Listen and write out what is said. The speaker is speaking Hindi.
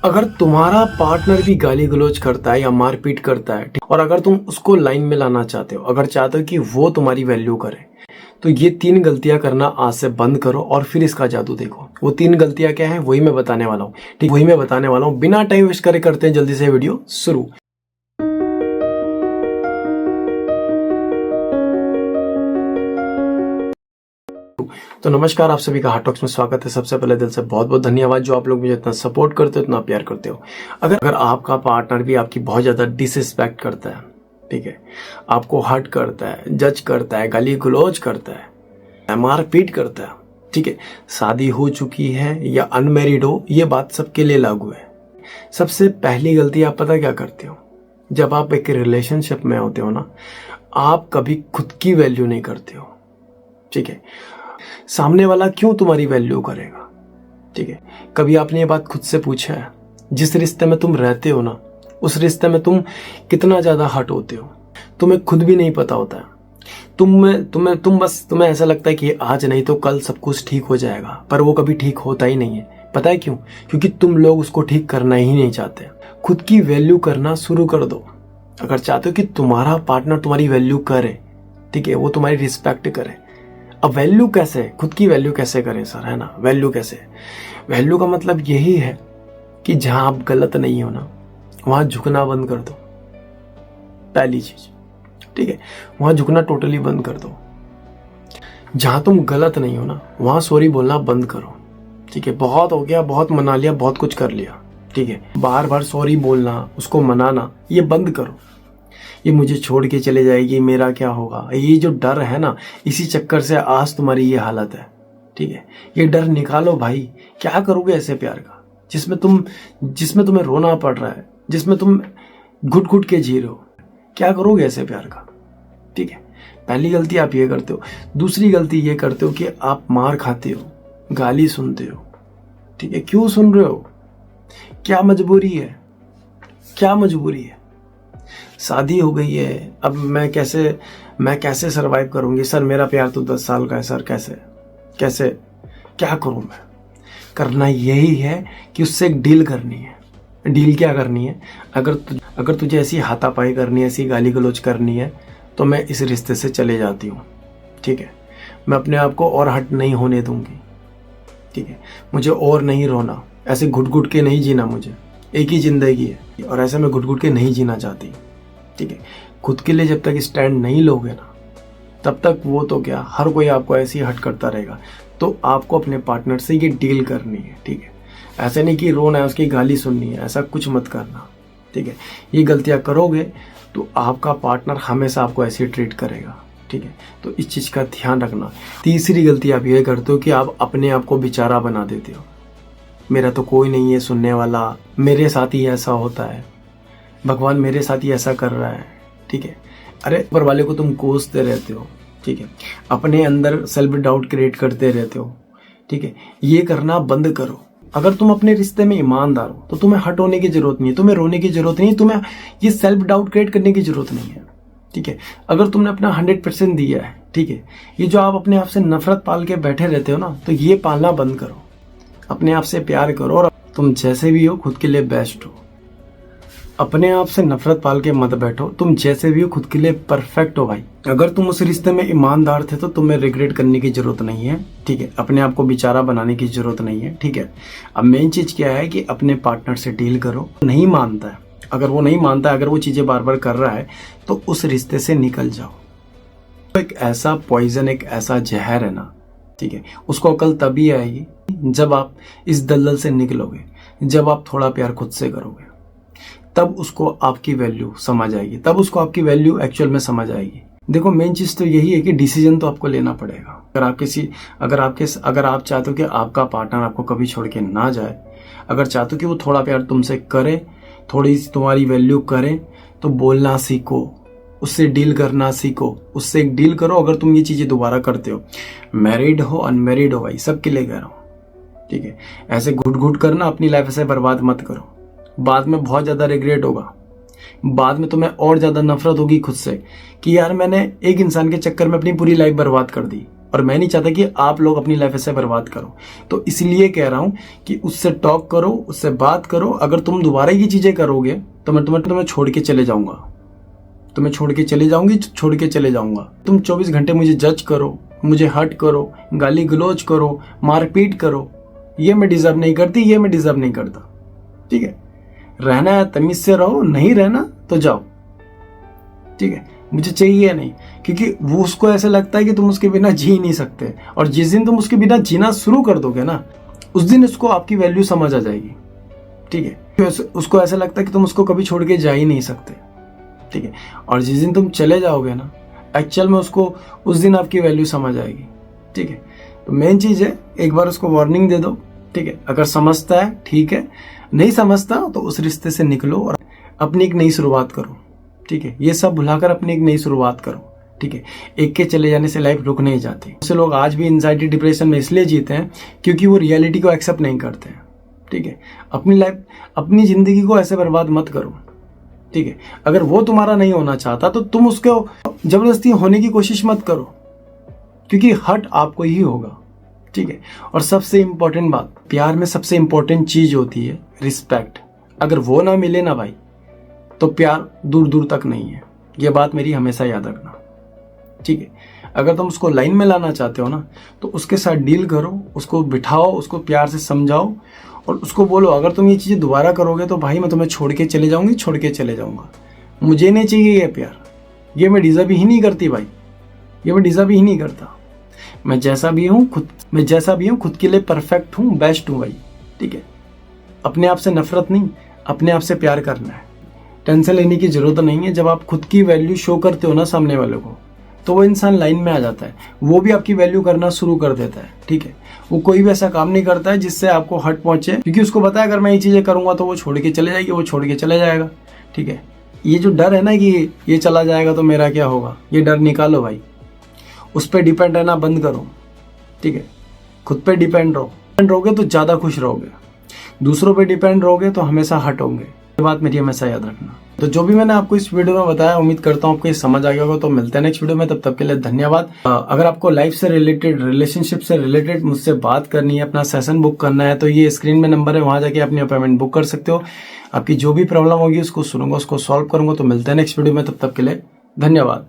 अगर तुम्हारा पार्टनर भी गाली गलौज करता है या मारपीट करता है और अगर तुम उसको लाइन में लाना चाहते हो, अगर चाहते हो कि वो तुम्हारी वैल्यू करे, तो ये 3 गलतियां करना आज से बंद करो और फिर इसका जादू देखो। वो 3 गलतियां क्या है वही मैं बताने वाला हूँ। ठीक, वही मैं बताने वाला हूँ। बिना टाइम वेस्ट करे करते हैं जल्दी से वीडियो शुरू। तो नमस्कार, आप सभी का हार्ट टॉक्स में स्वागत है। सबसे पहले दिल से बहुत बहुत धन्यवाद जो आप लोग मुझे इतना सपोर्ट करते हो, इतना प्यार करते हो। अगर आपका पार्टनर भी आपकी बहुत ज्यादा डिसरिस्पेक्ट करता है, ठीक है, आपको हर्ट करता है, जज करता है, गाली गलौज करता है, मारपीट करता है, ठीक है, शादी हो चुकी है या अनमैरिड हो, ये बात सबके लिए लागू है। सबसे पहली गलती आप पता क्या करते हो? जब आप एक रिलेशनशिप में होते हो ना, आप कभी खुद की वैल्यू नहीं करते हो। ठीक है, सामने वाला क्यों तुम्हारी वैल्यू करेगा? ठीक है, कभी आपने ये बात खुद से पूछा है? जिस रिश्ते में तुम रहते हो ना, उस रिश्ते में तुम कितना ज्यादा हर्ट होते हो, तुम्हें खुद भी नहीं पता होता है। तुम्हें ऐसा लगता है कि आज नहीं तो कल सब कुछ ठीक हो जाएगा, पर वो कभी ठीक होता ही नहीं है। पता है क्यों? क्योंकि तुम लोग उसको ठीक करना ही नहीं चाहते। खुद की वैल्यू करना शुरू कर दो। अगर चाहते हो कि तुम्हारा पार्टनर तुम्हारी वैल्यू करे, ठीक है, वो तुम्हारी रिस्पेक्ट करे। अब वैल्यू कैसे, खुद की वैल्यू कैसे करें सर, है ना? वैल्यू कैसे? वैल्यू का मतलब यही है कि जहां आप गलत नहीं हो ना, वहां झुकना बंद कर दो। पहली चीज, ठीक है, वहां झुकना टोटली बंद कर दो। जहां तुम गलत नहीं हो ना, वहां सॉरी बोलना बंद करो। ठीक है, बहुत हो गया, बहुत मना लिया, बहुत कुछ कर लिया। ठीक है, बार बार सॉरी बोलना, उसको मनाना, ये बंद करो। ये मुझे छोड़ के चले जाएगी, मेरा क्या होगा, ये जो डर है ना, इसी चक्कर से आज तुम्हारी ये हालत है। ठीक है, ये डर निकालो भाई। क्या करोगे ऐसे प्यार का जिसमें तुम्हें रोना पड़ रहा है, जिसमें तुम घुट घुट के जी रहे हो? क्या करोगे ऐसे प्यार का? ठीक है, पहली गलती आप ये करते हो। दूसरी गलती ये करते हो कि आप मार खाते हो, गाली सुनते हो। ठीक है, क्यों सुन रहे हो? क्या मजबूरी है? क्या मजबूरी है? शादी हो गई है, अब मैं कैसे सरवाइव करूंगी सर? मेरा प्यार तो 10 साल का है सर, कैसे क्या करूं मैं? करना यही है कि उससे एक डील करनी है। डील क्या करनी है? अगर तुझे ऐसी हाथापाई करनी है, ऐसी गाली गलौज करनी है, तो मैं इस रिश्ते से चले जाती हूँ। ठीक है, मैं अपने आप को और हर्ट नहीं होने दूंगी। ठीक है, मुझे और नहीं रोना, ऐसे घुट घुट के नहीं जीना। मुझे एक ही जिंदगी है और ऐसे मैं घुट घुट के नहीं जीना चाहती। ठीक है, खुद के लिए जब तक स्टैंड नहीं लोगे ना, तब तक वो तो क्या, हर कोई आपको ऐसे ही हर्ट करता रहेगा। तो आपको अपने पार्टनर से ये डील करनी है। ठीक है, ऐसे नहीं कि रोना है, उसकी गाली सुननी है, ऐसा कुछ मत करना। ठीक है, ये गलतियां करोगे तो आपका पार्टनर हमेशा आपको ऐसे ट्रीट करेगा। ठीक है, तो इस चीज का ध्यान रखना। तीसरी गलती आप ये करते हो कि आप अपने आप को बेचारा बना देते हो। मेरा तो कोई नहीं है सुनने वाला, मेरे साथ ही ऐसा होता है, भगवान मेरे साथ ही ऐसा कर रहा है। ठीक है, अरे ऊपर वाले को तुम कोसते रहते हो। ठीक है, अपने अंदर सेल्फ डाउट क्रिएट करते रहते हो। ठीक है, ये करना बंद करो। अगर तुम अपने रिश्ते में ईमानदार हो तो तुम्हें हट होने की जरूरत नहीं है, तुम्हें रोने की जरूरत नहीं है, तुम्हें ये सेल्फ डाउट क्रिएट करने की जरूरत नहीं है। ठीक है, अगर तुमने अपना 100% दिया है, ठीक है, ये जो आप अपने आप से नफरत पाल के बैठे रहते हो ना, तो ये पालना बंद करो। अपने आप से प्यार करो और तुम जैसे भी हो खुद के लिए बेस्ट हो। अपने आप से नफरत पाल के मत बैठो, तुम जैसे भी हो खुद के लिए परफेक्ट हो भाई। अगर तुम उस रिश्ते में ईमानदार थे तो तुम्हें रिग्रेट करने की जरूरत नहीं है। ठीक है, अपने आप को बेचारा बनाने की जरूरत नहीं है। ठीक है, अब मेन चीज क्या है कि अपने पार्टनर से डील करो। नहीं मानता है, अगर वो नहीं मानता है, अगर वो चीजें बार बार कर रहा है, तो उस रिश्ते से निकल जाओ। एक ऐसा पॉइजन, एक ऐसा जहर है ना, ठीक है, उसको अकल तभी आएगी जब आप इस दलदल से निकलोगे, जब आप थोड़ा प्यार खुद से करोगे, तब उसको आपकी वैल्यू समझ आएगी, तब उसको आपकी वैल्यू एक्चुअल में समझ आएगी। देखो, मेन चीज तो यही है कि डिसीजन तो आपको लेना पड़ेगा। अगर आप चाहते हो कि आपका पार्टनर आपको कभी छोड़ के ना जाए, अगर चाहते हो कि वो थोड़ा प्यार तुमसे करे, थोड़ी सी तुम्हारी वैल्यू करे, तो बोलना सीखो, उससे डील करना सीखो, उससे एक डील करो। अगर तुम ये चीजें दोबारा करते हो, मैरिड हो अनमैरिड हो भाई, सबके लिए कह रहा हूं। ठीक है, ऐसे घुट घुट करना अपनी लाइफ ऐसे बर्बाद मत करो। बाद में बहुत ज्यादा रिग्रेट होगा, बाद में तुम्हें और ज्यादा नफरत होगी खुद से कि यार मैंने एक इंसान के चक्कर में अपनी पूरी लाइफ बर्बाद कर दी। और मैं नहीं चाहता कि आप लोग अपनी लाइफ ऐसे बर्बाद करो। तो इसलिए कह रहा हूं कि उससे टॉक करो, उससे बात करो। अगर तुम दोबारा ये चीजें करोगे तो मैं तुम्हें छोड़ के चले जाऊंगा, तुम्हें छोड़ के चले जाऊंगी, छोड़ के चले जाऊंगा। तुम 24 घंटे मुझे जज करो, मुझे हर्ट करो, गाली गलौज करो, मारपीट करो, ये मैं डिजर्व नहीं करती, ये मैं डिजर्व नहीं करता। ठीक है, रहना है तमीज से रहो, नहीं रहना तो जाओ। ठीक है, मुझे चाहिए नहीं, क्योंकि वो उसको ऐसे लगता है कि तुम उसके बिना जी नहीं सकते। और जिस दिन तुम उसके बिना जीना शुरू कर दोगे ना, उस दिन उसको आपकी वैल्यू समझ आ जाएगी। ठीक है, उसको ऐसा लगता है कि तुम उसको कभी छोड़ के जा ही नहीं सकते। ठीक है, और जिस दिन तुम चले जाओगे ना, एक्चुअल में उसको उस दिन आपकी वैल्यू समझ आएगी। ठीक है, तो मेन चीज है, एक बार उसको वार्निंग दे दो। ठीक है, अगर समझता है ठीक है, नहीं समझता तो उस रिश्ते से निकलो और अपनी एक नई शुरुआत करो। ठीक है, ये सब भुलाकर अपनी एक नई शुरुआत करो। ठीक है, एक के चले जाने से लाइफ रुक नहीं जाती। बहुत से लोग आज भी एंजाइटी डिप्रेशन में इसलिए जीते हैं क्योंकि वो रियलिटी को एक्सेप्ट नहीं करते हैं। ठीक है, अपनी लाइफ, अपनी जिंदगी को ऐसे बर्बाद मत करो। ठीक है, अगर वो तुम्हारा नहीं होना चाहता तो तुम उसको जबरदस्ती होने की कोशिश मत करो, क्योंकि हर्ट आपको ही होगा। ठीक है, और सबसे इंपॉर्टेंट बात, प्यार में सबसे इंपॉर्टेंट चीज होती है रिस्पेक्ट। अगर वो ना मिले ना भाई, तो प्यार दूर दूर तक नहीं है। ये बात मेरी हमेशा याद रखना। ठीक है, अगर तुम उसको लाइन में लाना चाहते हो ना, तो उसके साथ डील करो, उसको बिठाओ, उसको प्यार से समझाओ और उसको बोलो अगर तुम ये चीजें दोबारा करोगे तो भाई मैं तुम्हें छोड़ के चले जाऊंगी, छोड़ के चले जाऊंगा। मुझे नहीं चाहिए ये प्यार, ये मैं डिजर्व ही नहीं करती भाई, ये मैं डिजर्व ही नहीं करता। मैं जैसा भी हूँ खुद के लिए परफेक्ट हूँ, बेस्ट हूँ भाई। ठीक है, अपने आप से नफरत नहीं, अपने आप से प्यार करना है। टेंशन लेने की जरूरत नहीं है। जब आप खुद की वैल्यू शो करते हो ना सामने वाले को, तो वो इंसान लाइन में आ जाता है, वो भी आपकी वैल्यू करना शुरू कर देता है। ठीक है, वो कोई भी ऐसा काम नहीं करता है जिससे आपको हर्ट पहुंचे, क्योंकि उसको पता है अगर मैं ये चीजें करूंगा तो वो छोड़ के चले जाएगी, वो छोड़ के चले जाएगा। ठीक है, ये जो डर है ना कि ये चला जाएगा तो मेरा क्या होगा, ये डर निकालो भाई। उस पर डिपेंड रहना बंद करो। ठीक है, खुद पे डिपेंड रहोगे तो ज्यादा खुश रहोगे, दूसरों पे डिपेंड रहोगे तो हमेशा हर्ट होंगे। ये बात मेरी हमेशा याद रखना। तो जो भी मैंने आपको इस वीडियो में बताया, उम्मीद करता हूँ आपको ये समझ आ गया होगा। तो मिलते हैं नेक्स्ट वीडियो में, तब तक के लिए धन्यवाद। अगर आपको लाइफ से रिलेटेड, रिलेशनशिप से रिलेटेड मुझसे बात करनी है, अपना सेशन बुक करना है, तो ये स्क्रीन में नंबर है, वहां जाके अपनी अपॉइंटमेंट बुक कर सकते हो। आपकी जो भी प्रॉब्लम होगी उसको सुनूंगा, उसको सॉल्व करूंगा। तो मिलते हैं नेक्स्ट वीडियो में, तब तक के लिए धन्यवाद।